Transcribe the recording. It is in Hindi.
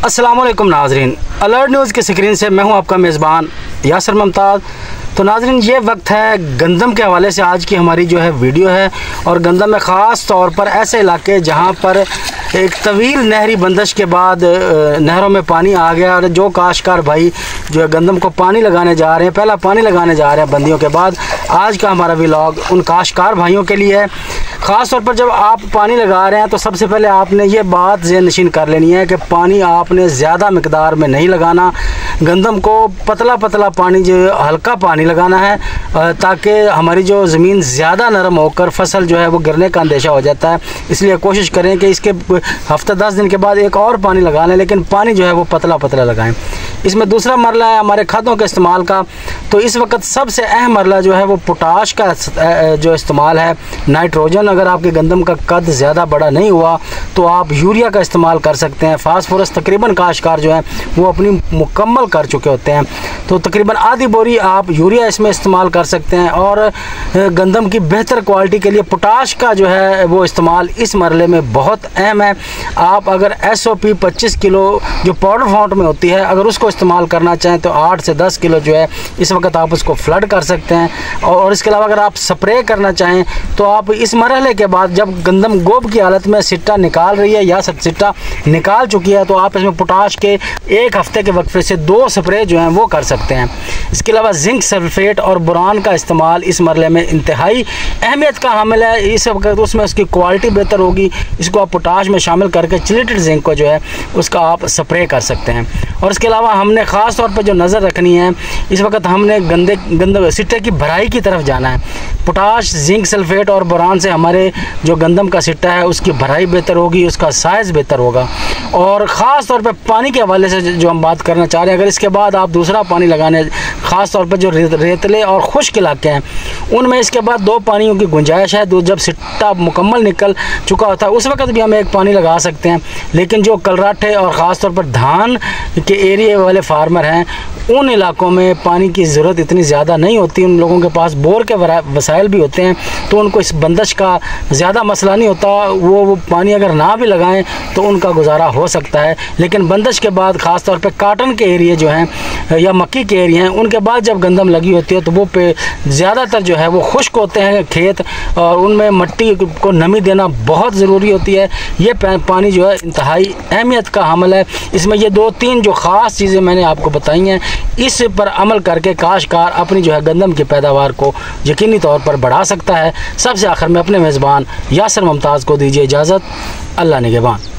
अस्सलाम वालेकुम नाजरीन, अलर्ट न्यूज़ की स्क्रीन से मैं हूं आपका मेज़बान यासर मुमताज़। तो नाजरीन, ये वक्त है गंदम के हवाले से आज की हमारी जो है वीडियो है। और गंदम में ख़ास तौर पर ऐसे इलाके जहां पर एक तवील नहरी बंदिश के बाद नहरों में पानी आ गया और जो काश्तकार भाई जो है गंदम को पानी लगाने जा रहे हैं, पहला पानी लगाने जा रहे हैं बंदियों के बाद, आज का हमारा व्लॉग उन काश्तकार भाइयों के लिए है। ख़ास तौर पर जब आप पानी लगा रहे हैं तो सबसे पहले आपने ये बात ज़हन-नशीन कर लेनी है कि पानी आपने ज़्यादा मिकदार में नहीं लगाना। गंदम को पतला पतला पानी, जो हल्का पानी लगाना है, ताकि हमारी जो ज़मीन ज़्यादा नरम होकर फसल जो है वो गिरने का अंदेशा हो जाता है। इसलिए कोशिश करें कि इसके हफ्ता 10 दिन के बाद एक और पानी लगा लें, लेकिन पानी जो है वो पतला पतला लगाएं। इसमें दूसरा मरला है हमारे खादों के इस्तेमाल का। तो इस वक्त सबसे अहम मरला जो है वो पोटाश का जो इस्तेमाल है। नाइट्रोजन, अगर आपके गंदम का कद ज़्यादा बड़ा नहीं हुआ तो आप यूरिया का इस्तेमाल कर सकते हैं। फास्फोरस तकरीबन काश्तकार जो है वो अपनी मुकम्मल कर चुके होते हैं, तो तकरीबन आधी बोरी आप यूरिया इसमें इस्तेमाल कर सकते हैं। और गंदम की बेहतर क्वालिटी के लिए पोटाश का जो है वो इस्तेमाल इस मरले में बहुत अहम है। आप अगर SOP 25 किलो जो पाउडर फॉर्म में होती है, अगर उसको इस्तेमाल करना चाहें तो 8 से 10 किलो जो है इस वक्त आप उसको फ्लड कर सकते हैं। और इसके अलावा अगर आप स्प्रे करना चाहें तो आप इस मरहले के बाद जब गंदम गोब की हालत में सिट्टा निकाल रही है या सिट्टा निकाल चुकी है, तो आप इसमें पोटाश के एक हफ्ते के वक्फे से 2 स्प्रे जो हैं वो कर सकते हैं। इसके अलावा जिंक सल्फेट और बोरान का इस्तेमाल इस मरले में इंतहाई अहमियत का हामिल है। इस वक्त उसमें उसकी क्वालिटी बेहतर होगी। इसको आप पोटाश में शामिल करके चिलेटेड जिंक को जो है उसका आप स्प्रे कर सकते हैं। और इसके अलावा हमने ख़ास तौर पर जो नज़र रखनी है, इस वक्त हमने गंदे सिट्टे की भराई की तरफ जाना है। पोटाश, जिंक सल्फेट और बोरान से हमारे जो गंदम का सिट्टा है उसकी भराई बेहतर होगी, उसका साइज़ बेहतर होगा। और ख़ास तौर पर पानी के हवाले से जो हम बात करना चाह रहे हैं, अगर इसके बाद आप दूसरा पानी लगाने, ख़ास तौर पर जो रेतले और खुश्क इलाके हैं उनमें इसके बाद 2 पानियों की गुंजाइश है। जब सिट्टा मुकम्मल निकल चुका होता है उस वक्त भी हम एक पानी लगा सकते हैं। लेकिन जो कलराठे और ख़ास तौर पर धान के एरिए वाले फार्मर हैं, उन इलाकों में पानी की ज़रूरत इतनी ज़्यादा नहीं होती। उन लोगों के पास बोर के वसाइल भी होते हैं, तो उनको इस बंदिश का ज़्यादा मसला नहीं होता। वो पानी अगर ना भी लगाएं तो उनका गुजारा हो सकता है। लेकिन बंदिश के बाद ख़ास तौर पे काटन के एरिए जो हैं या मक्की के एरिए हैं, उनके बाद जब गंदम लगी होती है तो वो पे ज़्यादातर जो है वो खुश्क होते हैं खेत, और उनमें मिट्टी को नमी देना बहुत ज़रूरी होती है। ये पानी जो है इंतहाई अहमियत का हामिल है। इसमें ये 2-3 जो ख़ास चीज़ें मैंने आपको बताई हैं, इस पर अमल करके काश्तकार अपनी जो है गंदम की पैदावार को यकीनी तौर पर बढ़ा सकता है। सबसे आखिर में अपने मेज़बान यासर मुमताज़ को दीजिए इजाज़त। अल्लाह निगहबान।